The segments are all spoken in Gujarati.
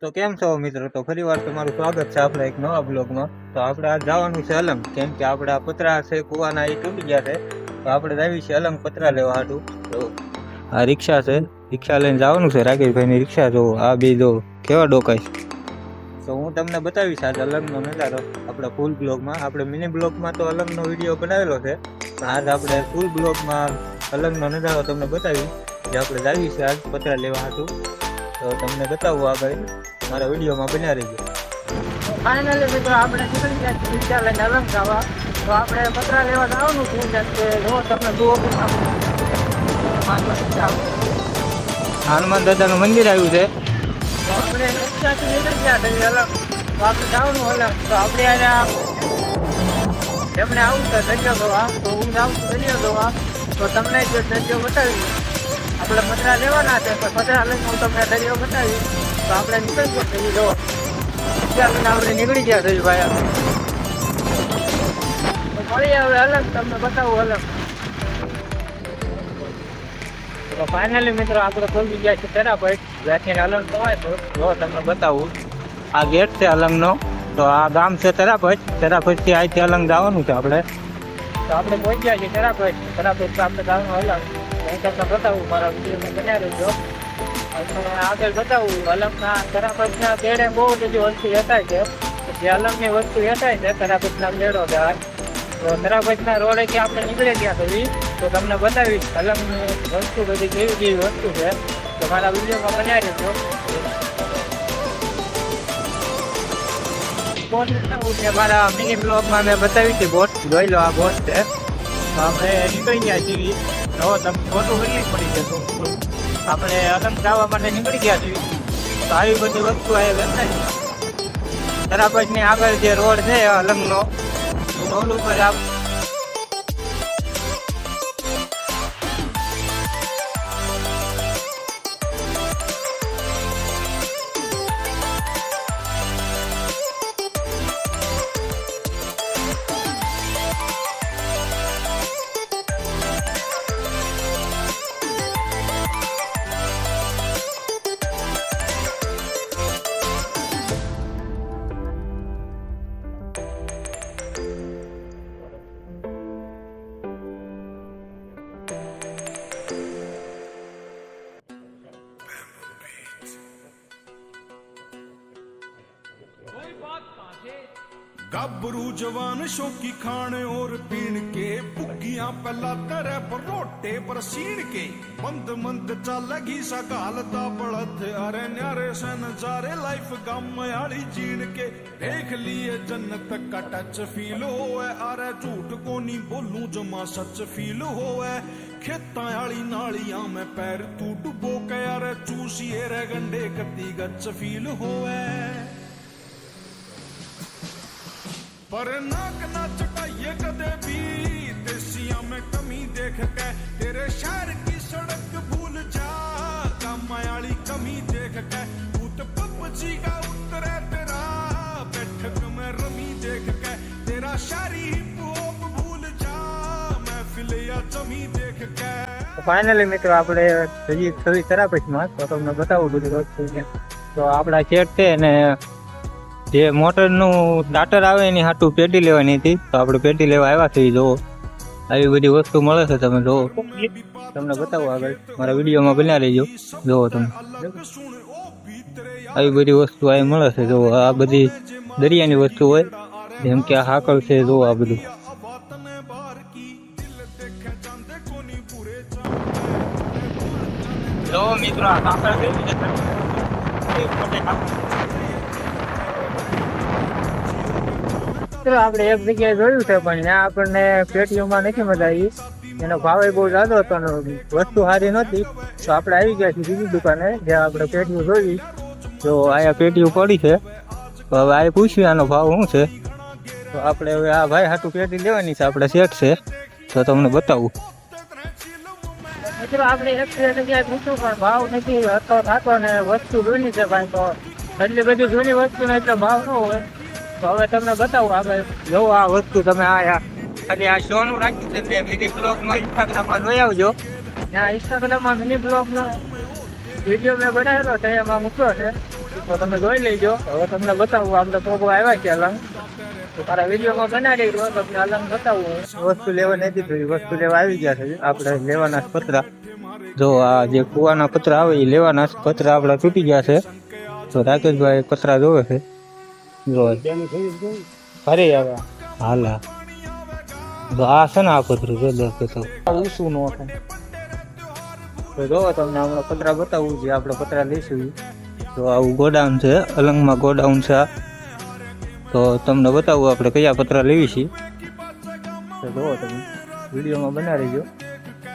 તો કેમ છો મિત્રો? તો ફરી વાર તમારું સ્વાગત છે આપણા એક નવા બ્લોગમાં. તો આપણે આ જવાનું છે અલંગ, કેમ કે આપણે આ પતરા છે કુવાના એ તૂટી ગયા છે. તો આપણે જાવી છે અલંગ પતરા લેવા હાટું. તો આ રિક્ષા છે, રિક્ષા લઈને જવાનું છે. રાકેશભાઈની રિક્ષા જો આ બે જો કેવા ડોકાય. તો હું તમને બતાવીશ આજ અલંગનો નજારો આપણા ફૂલ બ્લોગમાં. આપણે મિની બ્લોગમાં તો અલંગનો વિડીયો બનાવેલો છે, પણ આજ આપણે ફૂલ બ્લોગમાં અલંગનો નજારો તમને બતાવીશ. જે આપણે જાવી છે આજ પતરા લેવા હાટું. તો તમને બતાવું આગળ મારા વિડીયોમાં બન્યા રહીજો. ફાઇનલી મિત્રો આપણે નીકળી ગયા રિક્ષા લઈને અલંગ જવા. તો આપણે પતરા લેવા જવાનું છે, કે જો તમને જુઓ હનુમાન દાદાનું મંદિર આવ્યું છે. તો આપણે રિક્ષાથી નીકળી ગયા છે અલંગ. તો આપણે જવાનું અલંગ. તો આપણે અહીંયા એમને આવું છે દરિયો જોવા. તો હું જાઉં છું દરિયો જોવા. તો તમને જો દરિયો બતાવી આપણે પતરા લેવાના છે, તો પતરા લઈને હું તમને દરિયો બતાવી. તો આપણે નીકળી ગયા થઈ જો આપણે નીકળી ગયા થઈ ભાઈ. તો મળીએ હવે અલગ, તમને બતાવું અલગ. તો ફાઇનલી મિત્રો આપણે પહોંચી ગયા છે તેરાપટ. જ્યાંથી અલંગ કહેવાય. તો જો તમને બતાવું, આ ગેટ છે અલંગનો. તો આ ગામ છે તેરાપટ. તેરાપટથી અહીંથી અલંગ જવાનું છે આપણે. તો આપણે પહોંચી ગયા છીએ તેરાપટ. તેરાપટ આપણે જવાનું અલગ. અહીં તમને બતાવું, મારા વિડીયોમાં બન્યા રહેજો. અને આગળ બતાવું અલંગના તેરાપટના કેળે બહુ બધી વસ્તુ વેચાય છે. જે અલંગની વસ્તુ વેચાય છે તેરાપટના કેળો જાય. તો તેરાપટના રોડેથી આપણે નીકળી ગયા પછી. તો તમને બતાવીશ અલંગની વસ્તુ બધી કેવી કેવી વસ્તુ છે. તો મારા વિડીયોમાં બન્યા રહેજો. બોટ બતાવું છે મારા મિની બ્લોગમાં મેં બતાવી હતી બોટ. જોઈ લો આ બોટ છે. તો આપણે નીકળી ગયા છીએ. તો તમે ફોટો કેટલી પડી જતો. આપણે અલંગ જવા માટે નીકળી ગયા છીએ. તો આવી બધી વસ્તુ આ વેચાય. તેરાપટની આગળ જે રોડ છે અલંગનો, રોડ ઉપર गबरू जवान शौकी खाने और पीण के भुग्गियां पहला तेरे पर रोटे पर सीण के मंद मंद चलेगी सगालता बढ़त अरे न्यारे से नजारे लाइफ गम आली जीण के देख लिए जन्नत का टच फील होवे अरे झूठ को नहीं बोलूं जमा सच फील होवे खेता आली नालियां में पैर तू डुबो के अरे चूसिए रे गंडे कती गच फील होवे पर नाक ना चटाइए कदे भी देसिया में कमी देख के तेरे शहर की सड़क भूल जा कामायाली कमी देख के भूत पपची का उतरे तेरा बैठक में रमी देख के तेरा शहरी हिप हॉप भूल जा महफिल या जमी देख के. ફાઇનલી મિત્રો આપણે હજી છવી તેરાપટમાં. તો તમને બતાવું બધી વસ્તુ છે. તો આપણા શેઠ છે ને જે મોટરનું સ્ટાર્ટર આવે એની હાટું પેટી લેવાની હતી. તો આપણે પેટી લેવા આવ્યા છીએ. જુઓ આવી બધી વસ્તુ મળે છે, તમે જુઓ. તમને બતાવું આગળ મારા વિડીયોમાં બન્યા રહેજો. જુઓ તમે આવી બધી વસ્તુ અહીં મળે છે. જુઓ આ બધી દરિયાની વસ્તુ હોય, જેમ કે આ હાકળ છે. જુઓ આ બધું. જો મિત્રો આ હાકળ કેવી છે. આપણે એક જગ્યાએ જોયું છે, પણ ત્યાં આપણને પેટીઓમાં નથી મજા આવી. એનો ભાવ બહુ જ્યાદો હતો અને વસ્તુ સારી નહોતી. તો આપણે આવી ગયા છીએ બીજી દુકાને, જ્યાં આપણે પેટીઓ જોઈ. તો અહીંયા પેટીઓ પડી છે. તો હવે આ પૂછ્યું આનો ભાવ શું છે. તો આપણે હવે આ ભાઈ હાટું પેટી લેવાની છે. આપણે સેટ છે, તો તમને બતાવું. મિત્રો આપણે એક જગ્યાએ પૂછ્યું પણ ભાવ નથી હતો થતો ને વસ્તુ જૂની છે ભાઈ. તો એટલી બધી જૂની વસ્તુનો એટલો ભાવ ન હોય. તો હવે તમને બતાવું આગળ. જો આ વસ્તુ તમે ખાલી આ શોનું રાખ્યું છે. મિની બ્લોગમાં ઇન્સ્ટાગ્રામમાં જોઈ આવજો. ત્યાં ઇન્સ્ટાગ્રામમાં મિની બ્લોગનો વિડીયો મેં બનાવેલો છે એમાં મૂક્યો છે, તો તમે જોઈ લેજો. હવે તમને બતાવું આપણે પોગો આવ્યા છે અલંગ, તો મારા વિડીયોમાં બનાવી દો, તમને અલંગ બતાવું. વસ્તુ લેવા નથી તો વસ્તુ લેવા આવી ગયા છે. આપણે લેવાના જ પતરા, જો આ જે કુવાના પતરા આવે એ લેવાના જ પતરા આપણા તૂટી ગયા છે. તો રાકેશભાઈ પતરા જોવે છે. જો ફરી આવે હાલા તો આ છે ને આ પતરું જો દેખો તો ઊંચું નો થાય. તો જોવો તમને હમણાં પતરા બતાવું જે આપણે પતરા લઈશું ઈ. તો આવું ગોડાઉન છે, અલંગમાં ગોડાઉન છે આ. તો તમને બતાવું આપણે કયા પતરા લેવી છીએ. તો જોવો તમે વિડીયોમાં બનાવી રહેજો.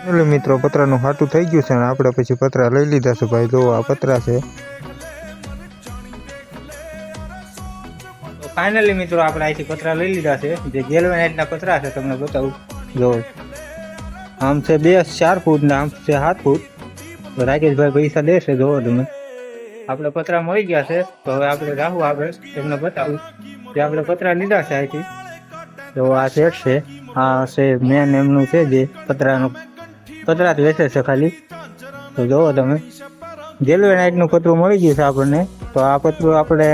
એટલે મિત્રો પતરાનું હાટું થઈ ગયું છે ને આપણે પછી પતરા લઈ લીધા છે ભાઈ. જોવો આ પતરા છે. ફાઇનલી મિત્રો આપણે અહીંથી પતરા લઈ લીધા છે. જે ગેલ્વેનાઇટના પતરા છે તમને બતાવું. જો આમ છે 4 ફૂટ ને આમ છે 7 ફૂટ. તો રાકેશભાઈ પૈસા દેશે. જોવો તમે આપણે પતરા મળી ગયા છે. તો હવે આપણે રાહુ આગળ તમને બતાવું જે આપણે પતરા લીધા છે અહીંથી. તો આ સેટ છે, આ છે મેન એમનું છે જે પતરાનું પતરા જ વેચે છે ખાલી. તો જોવો તમે ગેલ્વેનાઇટનું પતરું મળી ગયું છે આપણને. તો આ પતરું આપણે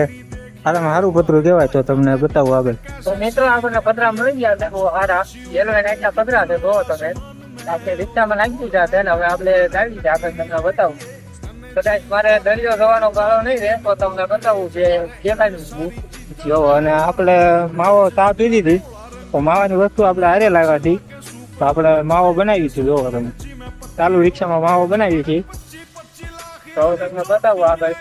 સારામાં સારું પતરું કહેવાય. તો તમને બતાવું આગળ. તો મિત્રો આપણને પતરા મળી ગયા છે બહુ સારા ગેલ્વેનાઇટના પતરા છે. જોવો તમે આપણે રિક્ષામાં નાખી દીધા છે ને હવે આપણે લાવી છે આગળ તમને બતાવું. કદાચ મારે દરિયો જવાનો ગાળો નહીં રહે તો તમને બતાવું છે દેખાડું. જો અને આપણે માવો ચા પી દીધી. તો માવાની વસ્તુ આપણે હારે લાવ્યા હતી. તો આપણે માવો બનાવી છે. જોવો તમે ચાલુ રિક્ષામાં માવો બનાવી છે. તો હવે તમને બતાવું આગળ.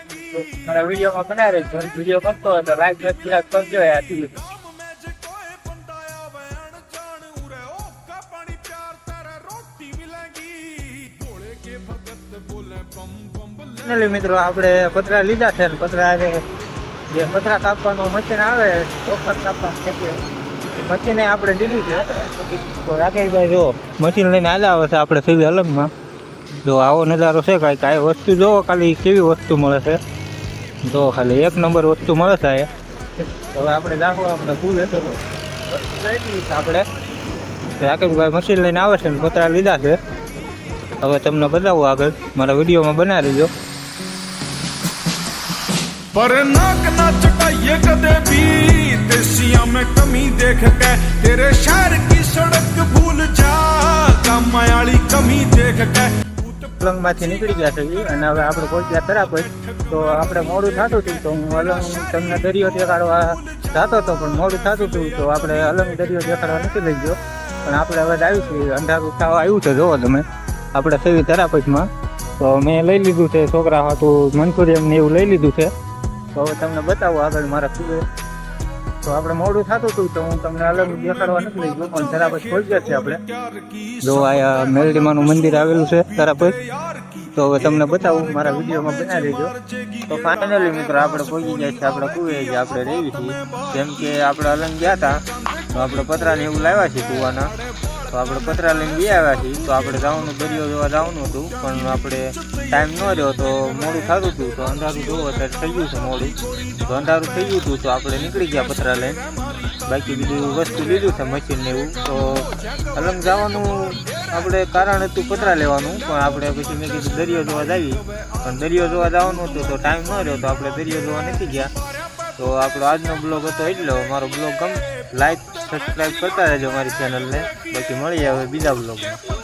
મારા વિડીયોમાં બનાવી રહેજો. વિડીયો કરતો હોય તો લાઈક કરજો યાર. મિત્રો આપણે પતરા લીધા છે. પતરા જે પતરા કાપવાનું મશીન આવે ચોખા કાપવાનું મશીને આપણે લીધું છે. તો રાકેશભાઈ જો મશીન લઈને આવ્યા આવે છે આપણે સીધી અલગમાં. જો આવો નજારો છે. કાંઈ વસ્તુ જોવો ખાલી કેવી વસ્તુ મળે છે. જો ખાલી એક નંબર વસ્તુ મળે છે. હવે આપણે જાખો આપણે ફૂલ આપણે રાકેશભાઈ મશીન લઈને આવે છે ને પતરા લીધા છે. હવે તમને બતાવું આગળ મારા વિડીયોમાં બનાવી દેજો. पर नाक ना चटाइए कदे भी देसिया में कमी देख के तेरे शहर की सड़क भूल जा कामायाली कमी देख के અલંગમાંથી નીકળી ગયા છે અને હવે આપણે પહોંચ્યા તરાપર. તો આપણે મોડું થતું હતું તો હું અલંગ તમને દરિયો દેખાડવા જતો હતો પણ મોડું થતું હતું તો આપણે અલંગ દરિયો દેખાડવા નથી લઈ ગયો. પણ આપણે હવે આવ્યું છે અંધારું થવા આવ્યું છે. જોવો તમે આપણે સેવી તરાપરમાં. તો મેં લઈ લીધું છે છોકરા હતું મંચુરિયન ને એવું લઈ લીધું છે. તો હવે તમને બતાવું આગળ મારા કુવે. તો આપણે મોડું થતું હતું તો હું તમને અલગ દેખાડવા નથી લઈ ગયો પણ તરાપર પહોંચ્યા છે આપણે. જો આ મેલડીમાનું મંદિર આવેલું છે તરાપર. તો હવે તમને બતાવું મારા વિડીયોમાં બનાવી દેજો. તો ફાઇનલી મિત્રો આપણે પહોંચી ગયા છે આપણે કુવે જે આપણે રહેવી છીએ. જેમ કે આપણે અલંગ ગયા હતા તો આપણે પતરાને એવું લાવ્યા છીએ કુવાના. તો આપણે પતરા લઈને બી આવ્યા છીએ. તો આપણે જવાનું દરિયો જોવા જવાનું હતું પણ આપણે ટાઈમ ન રહ્યો તો મોડું થતું હતું. તો અંધારું જોવો અત્યારે થઈ ગયું છે મોડું. તો અંધારું થઈ ગયું હતું તો આપણે નીકળી ગયા પતરા લઈને. બાકી બીજું વસ્તુ લીધું છે મશીન ને એવું. તો અલંગ જવાનું આપણે કારણ હતું પતરા લેવાનું પણ આપણે પછી મેં કીધું દરિયો જોવા જઈએ. પણ દરિયો જોવા જવાનું હતું તો ટાઈમ ન રહ્યો તો આપણે દરિયો જોવા નથી ગયા. તો આપણો આજનો બ્લોગ હતો એટલો. મારો બ્લોગ ગમે લાઈક સબસ્ક્રાઈબ કરતા રહેજો મારી ચેનલને. બાકી મળીએ હવે બીજા બ્લોગમાં.